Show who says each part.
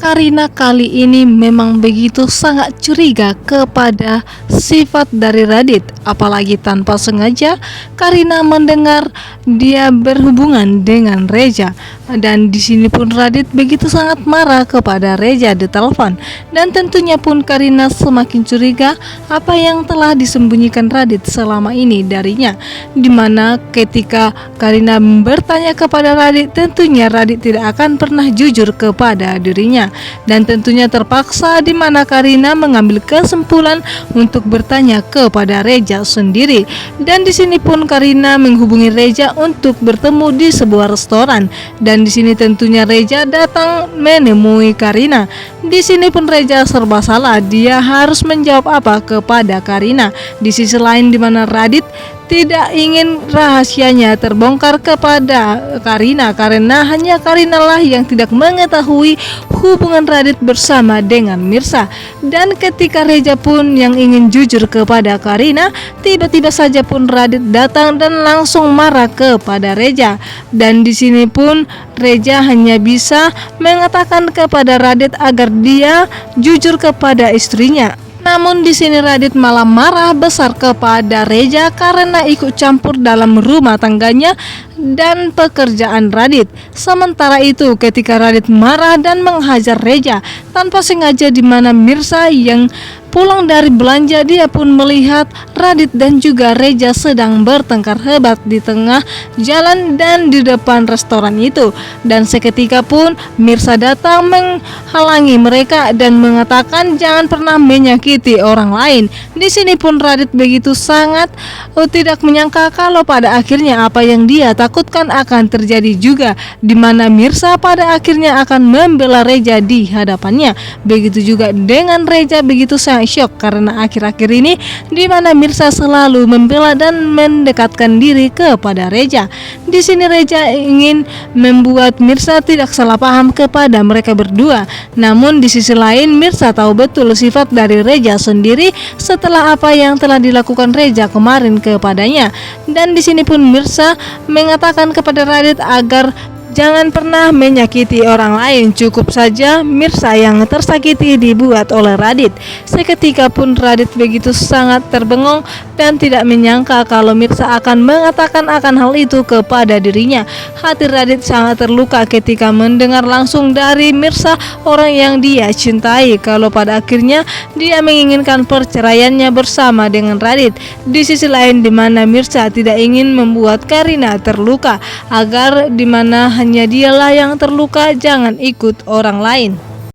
Speaker 1: Karina kali ini memang begitu sangat curiga kepada sifat dari Radit, apalagi tanpa sengaja Karina mendengar dia berhubungan dengan Reza. Dan di sini pun Radit begitu sangat marah kepada Reza di telepon, dan tentunya pun Karina semakin curiga apa yang telah disembunyikan Radit selama ini darinya. Dimana ketika Karina bertanya kepada Radit, tentunya Radit tidak akan pernah jujur kepada dirinya. Dan tentunya terpaksa di mana Karina mengambil kesimpulan untuk bertanya kepada Reza sendiri. Dan di sini pun Karina menghubungi Reza untuk bertemu di sebuah restoran. Dan di sini tentunya Reza datang menemui Karina. Di sini pun Reza serba salah, dia harus menjawab apa kepada Karina. Di sisi lain di mana Radit tidak ingin rahasianya terbongkar kepada Karina, karena hanya Karina lah yang tidak mengetahui hubungan Radit bersama dengan Mirsa. Dan ketika Reza pun yang ingin jujur kepada Karina, tiba-tiba saja pun Radit datang dan langsung marah kepada Reza. Dan di sini pun Reza hanya bisa mengatakan kepada Radit agar dia jujur kepada istrinya. Namun di sini Radit malah marah besar kepada Reza karena ikut campur dalam rumah tangganya dan pekerjaan Radit. Sementara itu ketika Radit marah dan menghajar Reza tanpa sengaja, di mana Mirsa yang pulang dari belanja, dia pun melihat Radit dan juga Reza sedang bertengkar hebat di tengah jalan dan di depan restoran itu. Dan seketika pun Mirsa datang menghalangi mereka dan mengatakan jangan pernah menyakiti orang lain. Di sini pun Radit begitu sangat tidak menyangka kalau pada akhirnya apa yang dia takutkan akan terjadi juga, di mana Mirsa pada akhirnya akan membela Reza di hadapannya. Begitu juga dengan Reza begitu sangat syok karena akhir-akhir ini di mana Mirsa selalu membela dan mendekatkan diri kepada Reza. Di sini Reza ingin membuat Mirsa tidak salah paham kepada mereka berdua. Namun di sisi lain Mirsa tahu betul sifat dari Reza sendiri setelah apa yang telah dilakukan Reza kemarin kepadanya. Dan di sini pun Mirsa mengatakan kepada Radit agar jangan pernah menyakiti orang lain, cukup saja Mirsa yang tersakiti dibuat oleh Radit. Seketika pun Radit begitu sangat terbengong dan tidak menyangka kalau Mirsa akan mengatakan akan hal itu kepada dirinya. Hati Radit sangat terluka ketika mendengar langsung dari Mirsa, orang yang dia cintai, kalau pada akhirnya dia menginginkan perceraiannya bersama dengan Radit. Di sisi lain di mana Mirsa tidak ingin membuat Karina terluka, agar di mana hanya dialah yang terluka, jangan ikut orang lain.